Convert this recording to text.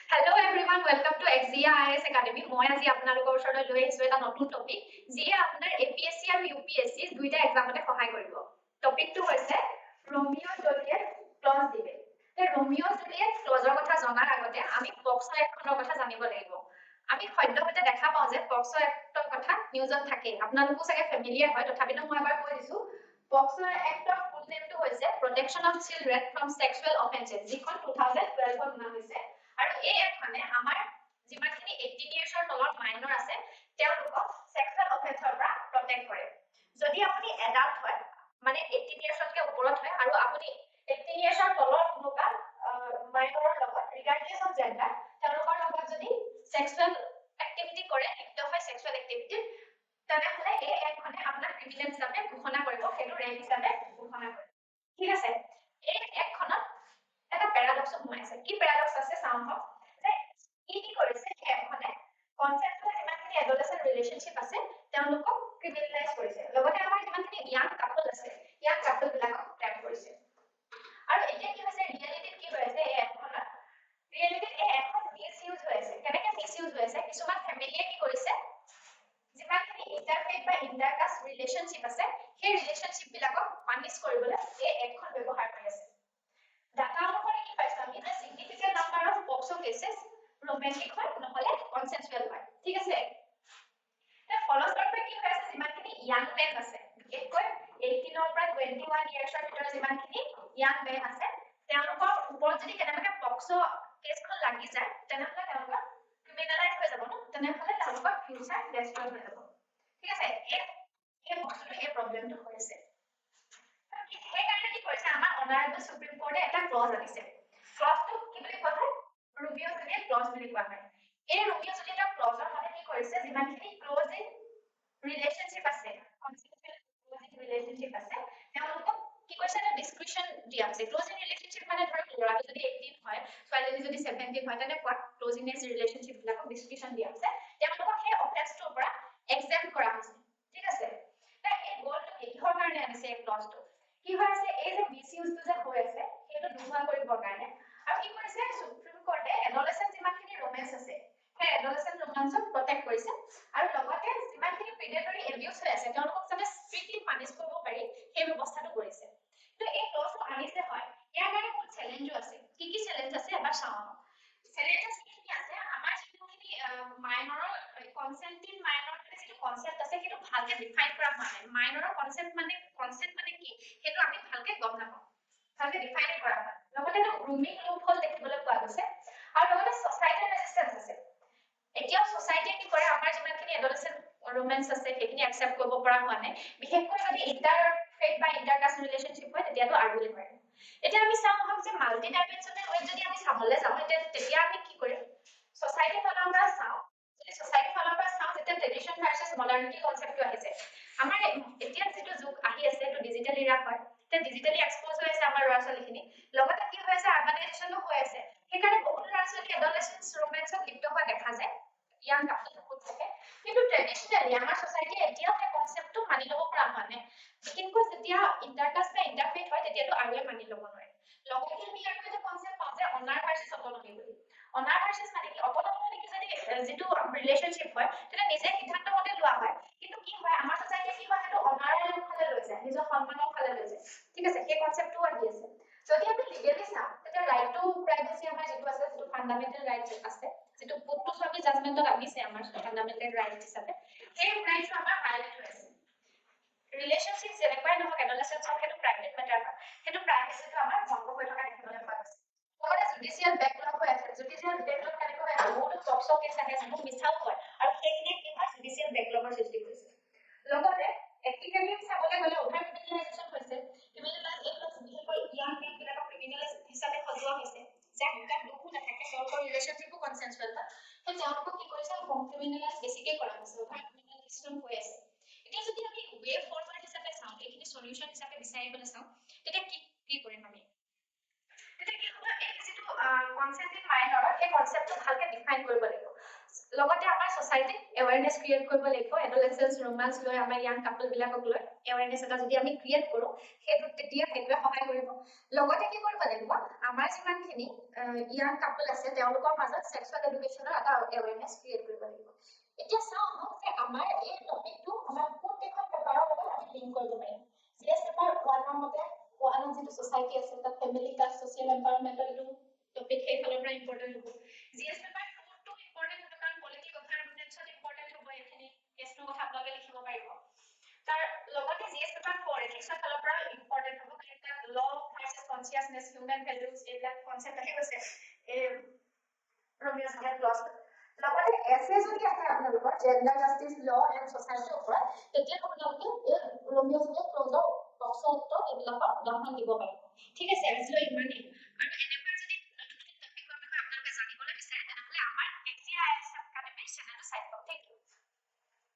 Hello everyone, welcome to XZIA IAS Academy. মই আজি আপোনালোকৰ ওচৰলৈ লৈ আহিছো এটা নতুন টপিক যিয়ে আপোনাৰ APSC আৰু UPSC দুইটা এক্সামতে সহায় কৰিব। টপিকটো হৈছে Romeo Juliet clause debate. Romeo Juliet ক্লজৰ কথা জনাৰ আগতে আমি পক্সো এক্টৰ কথা জানিব লাগিব। আমি সদ্যহতে দেখা পাওঁ যে পক্সো এক্টৰ কথা নিউজত থাকে। আপোনালোকো চাগে ফেমিলিয়াৰ হয়, তথাপিতো মই এবাৰ কৈ দিছো। পক্সো এক্টৰ ফুল নেমটো হৈছে protection of children from sexual offences, যিখন 2012 ত বনা হৈছে। আৰু এই এক্ট মানে আমাৰ যিমানখিনি 18 ইয়াৰ্ছৰ তলৰ মাইনৰ আছে তেওঁলোকক সেক্সুৱেল অফেন্সৰ পৰা প্ৰটেক্ট কৰে। যদি আপুনি এডাল্ট হয় মানে 18 ইয়াৰ্ছতকৈ ওপৰত হয় আৰু আপুনি 18 ইয়াৰ্ছৰ তলৰ কোনোবা মাইনৰৰ লগত ৰিগাৰ্ডলেছ অফ জেন্ডাৰ তেওঁলোকৰ লগত যদি সেক্সুৱেল এক্টিভিটি কৰে, লিপ্ত হয় সেক্সুৱেল এক্টিভিটিত, তেনেহলে এই এক্টখনে আপোনাক ক্ৰিমিনেল হিচাপে ঘোষণা কৰিব, সেইটো ৰেপ হিচাপে ঘোষণা কৰিব। ঠিক আছে, এই এক্টখনত এটা প্যাৰাডক্স সোমাই আছে। কি প্যাৰাডক্স আছে চাওঁ হওক যে কি কৰিছে এই এক্টখনে কনসেপ্টুৱেল যিমানখিনি এডোলেসেন্ট ৰিলেশনশ্বিপ আছে তেওঁলোকক ক্ৰিমিনেলাইজ কৰিছে, লগতে আমাৰ যিমানখিনি ইয়াং কাপল আছে ইয়াং কাপল বিলাকক ট্ৰেপ কৰিছে। আৰু এতিয়া কি হৈছে ৰিয়েলিটিত কি হৈ আছে এই এক্টখনত ৰিয়েলিটিত এই এক্টখন মিসইউজ হৈ আছে। কেনেকৈ মিসইউজ হৈ আছে, কিছুমান ফেমিলিয়ে কি কৰিছে যিমানখিনি ইন্টাৰফেথ বা ইন্টাৰকাষ্ট ৰিলেশনশ্বিপ আছে সেই ৰিলেশনশ্বিপ বিলাকক পানিশ কৰিবলৈ এই এক্টখন ব্যৱহাৰ কৰি আছে। ডাটা অনুসৰি কি পাইছো আমি যে significant number of POCSO cases romantic হয় নহলে কনসেনচুৱেল হয়। ঠিক আছে, ফলস্বৰূপে কি হৈ আছে যিমানখিনি ইয়াং মেন আছে, বিশেষকৈ 18 ৰ পৰা 21 ইয়াৰ্ছৰ ভিতৰত যিমানখিনি ইয়াং মেন আছে তেওঁলোকৰ ওপৰত যদি কেনেবাকৈ পক্সো কেছখন লাগি যায় তেনেহলে তেওঁলোকৰ ক্ৰিমিনেলাইজ হৈ যাব ন, তেনেহলে তেওঁলোকৰ ফিউচাৰ ডেষ্ট্ৰয় হৈ যাব। ঠিক আছে, এই প্ৰবলেমটো হৈ আছে। সেইকাৰণে কি কৰিছে আমাৰ অনাৰেবল সুপ্ৰিম কোৰ্টে এটা ক্লজ আনিছে। ক্লজটো কি বুলি কোৱা হয়, ৰোমিও জুলিয়েট ক্লজ বুলি কোৱা হয়। এই ৰোমিও জুলিয়েটৰ ক্লজৰ মানে কি কৰিছে যিমানখিনি ক্লোজ ইন ৰিলেশনশ্বিপ আছে, কনসেনচুৱেল ক্লোজ ইন ৰিলেশনশ্বিপ আছে তেওঁলোকক কি কৰিছে এটা ডিসক্ৰিপশন দিয়া আছে। ক্লোজ ইন ৰিলেশনশ্বিপ মানে ধৰক ল'ৰাটো যদি 18 হয় ছোৱালীজনী যদি 17 হয় তেনেকুৱা ক্লোজ ইন ৰিলেশনশ্বিপ বিলাকক ডিসক্ৰিপশন দিয়া আছে, তেওঁলোকক সেই অফেন্সটোৰ পৰা এক্সেম্প্ট কৰা হৈছে। ঠিক আছে, এই গ'লটো কিহৰ কাৰণে আনিছে এই ক্লজটো, কি হৈ আছে এই যে মিসইউজটো যে হৈ আছে সেইটো নোহোৱা কৰিবৰ কাৰণে। আৰু কি কৰিছে সুপ্ৰিম কোৰ্টে এডোলেসেন্ট যিমানখিনি ৰোমান্স আছে সেই এডোলেসেন্ট ৰোমান্সক প্ৰটেক্ট কৰিছে আৰু লগতে যিমানখিনি প্ৰিডেটৰি এবিউজ হৈ আছে তেওঁলোকক যাতে ষ্ট্ৰিক্টলি পানিশ কৰিব পাৰি সেই ব্যৱস্থাটো কৰিছে। তো এই ক্লজটো আনিছে হয়, ইয়াৰ কাৰণে বহুত চেলেঞ্জো আছে। কি চেলেঞ্জ আছে এবাৰ চাওঁ। চেলেঞ্জেছ কি আছে, আমাৰ যিখিনি মাইনৰৰ কনসেন্টিং মাইনৰ যিটো কনসেপ্ট আছে সেইটো ভালকে ডিফাইন কৰা হোৱা নাই। মাইনৰৰ কনসেপ্ট মানে কি সেইটো আমি ভালকে গম নাপাওঁ, ভালকে ডিফাইন কৰা হয়। লগতে এটা গ্ৰুমিং লুপ হল দেখিবলৈ পোৱা গৈছে আৰু লগতে সোসাইটিৰ ৰেজিস্ট্যান্স আছে। এতিয়াও সোসাইটিয়ে কি কৰে আমাৰ যিমানখিনি এডোলেসেন্ট ৰোমান্স আছে সেইখিনি একসেপ্ট কৰিব পৰা হোৱা নাই, বিশেষকৈ যদি ইন্টাৰফেথ বা ইন্টাৰকাষ্ট ৰিলেশনশ্বিপ হয় তেতিয়াতো আৰু বুলি কৰে। এতিয়া আমি চাওঁ হওক যে মাল্টি ডাইমেনশনেল ৱেত যদি আমি চাবলৈ যাওঁ তেতিয়া আমি কি কৰিম সোসাইটিৰ ফালৰ পৰা চাওঁ, যদি সোসাইটিৰ ফালৰ পৰা চাওঁ তেতিয়া ট্ৰেডিশন ভাৰ্চেছ মডাৰ্নিটি কনসেপ্টটো আহিছে। আমাৰ এতিয়া যিটো যুগ আহি আছে সেইটো ডিজিটেল ইৰা হয়, এতিয়া ডিজিটেলি এক্সপ'জ হৈ আছে আমাৰ ল'ৰা ছোৱালীখিনি, লগতে কি হৈ আছে আৰবানাইজেশ্যনো হৈ আছে। সেইকাৰণে বহুত ল'ৰা ছোৱালী এডোলেসেন্ট ৰোমান্সত লিপ্ত হোৱা দেখা যায়, ইয়াং কাপল বহুত থাকে। কিন্তু ট্ৰেডিশনেলি আমাৰ সোসাইটিয়ে এতিয়াও সেই কনসেপ্টটো মানি ল'ব পৰা হোৱা নাই, বিশেষকৈ যেতিয়া ইন্টাৰকাষ্ট বা ইন্টাৰফেথ হয় তেতিয়াতো আৰুৱে মানি ল'ব নোৱাৰে। লগতে আমি আৰু এটা কনসেপ্ট পাওঁ যে অনাৰ ভাৰ্চেছ অটনমি বুলি। অনাৰ ভাৰ্চেছ মানে কি, অটনমি মানে কি যদি যিটো ৰিলেশনশ্বিপ হয় তেতিয়া নিজে সিদ্ধান্ত মতে লোৱা হয়, কিন্তু কি হয় আমাৰ সোসাইটিয়ে কি হয় সেইটো অনাৰৰ ফালে লৈ যায়, নিজৰ সন্মানৰ ফালে লৈ যায়। ঠিক আছে, সেই কনসেপ্টটো আহি আছে। যদি আমি লিগেলি চাওঁ তেতিয়া ৰাইট টু প্ৰাইভেচি আমাৰ যিটো আছে, যিটো ফান্ডামেন্টাল ৰাইট আছে, যিটো পুট টু সাৰ্ভিস জাজমেন্টত আনিছে আমাৰ ফান্ডামেন্টাল ৰাইট হিচাপে, সেই ৰাইটটো আমাৰ ভায়োলেট হৈ আছে। ৰিলেশনশ্বিপ যেনেকুৱাই নহওক এডোলেসেন্সৰ সেইটো প্ৰাইভেট মেটাৰ হয়, সেইটো প্ৰাইভেচিটো আমাৰ ভংগ হৈ থকা দেখিবলৈ পোৱা গৈছে। লগতে জুডিচিয়েল বেকলগ হৈ আছে। জুডিচিয়েল বেকলগ কেনেকৈ হৈ আছে, বহুতো পক্সো কেছ আহে যিবোৰ মিছাও হয় আৰু সেইখিনিয়ে কি হয় জুডিচিয়েল বেকলগৰ সৃষ্টি কৰিছে। লগতে এথিকেলি চাবলৈ গ'লে অভাৰ ক্ৰিমিনেলাইজেশ্যন হৈছে। ক্ৰিমিনেলাইজ এইবিলাক বিশেষকৈ ইয়াং মেন বিলাকক ক্ৰিমিনেলাইজ হিচাপে সজোৱা হৈছে, যাক তাত দুখো নাথাকে, তেওঁলোকৰ ৰিলেশনশ্বিপো কনসেনচুৱেল হয়, সেই তেওঁলোকক কি কৰিছে হোম ক্ৰিমিনেলাইজ বেছিকৈ কৰা হৈছে, অভাৰ ক্ৰিমিনেলাইজেশ্যন হৈ আছে। এতিয়া যদি আমি ৱে ফৰৱাৰ্ড হিচাপে চাওঁ, এইখিনি সলিউশন হিচাপে বিচাৰিবলৈ চাওঁ, তেতিয়া কি কৰিম আমি, তেতিয়া কি হ'ব এই যিটো কনসেন্টিং মাইনৰ সেই কনসেপ্টটো ভালকে ডিফাইন কৰিব লাগিব। লগতে আমাৰ সোসাইটিত এৱাৰনেস ক্ৰিয়েট কৰিব লাগিব এডোলেসেন্স ৰোমান্স লৈ আমাৰ ইয়াং কাপল বিলাকক লৈ এৱাৰনেস এটা যদি আমি ক্ৰিয়েট কৰো সেইটো তেতিয়া সেইটোৱে সহায় কৰিব লগতে কি কৰিব লাগিব আমাৰ যিমানখিনি ইয়াং কাপল আছে তেওঁলোকৰ মাজত সেক্সুৱেল এডুকেশ্যনৰ এটা এৱাৰনেস ক্ৰিয়েট কৰিব লাগিব এতিয়া চাওঁ যে আমাৰ এই টপিকটো আমাৰ কোনখন পেপাৰৰ লগত আমি লিংক কৰিব পাৰিম জিএছ পেপাৰ 1 মতে 1 যিটো সোসাইটি আছে তাত ফেমিলি কাষ্ট সোশ্যাল এমপাৱাৰমেন্টৰ এইটো টপিক সেইফালৰ পৰা ইম্পৰ্টেন্ট হ'ব জিএছ পেপাৰ 2 টো ইম্পৰ্টেন্ট হ'ব কাৰণ পলিটিক অফ এনভাইৰনমেন্টছত ইম্পৰ্টেন্ট হ'ব এখিনি কেছটো কথা আপোনালোকে লিখিব পাৰিব তাৰ লগতে জিএছ পেপাৰ 4 এথিক্সৰ ফালৰ পৰা ইম্পৰ্টেন্ট হ'ব কাৰণ তাত ল ভাৰ্চেছ কনচিয়াছনেছ হিউমেন ভ্যালুজ এইবিলাক কনসেপ্ট আহি গৈছে এই ৰমিঅ জুলিয়েট ক্লজ লগতে এছে যদি আছে আপোনালোকৰ জেন্ডাৰ জাস্টিস ল এণ্ড সোসাইটিৰ ওপৰত তেতিয়া আপোনালোকে এই ৰমিঅ জুলিয়েট ক্লজৰ বক্সৰ উত্তৰ এইবিলাকৰ উদাহৰণ দিব পাৰিব ঠিক আছে আজিলৈ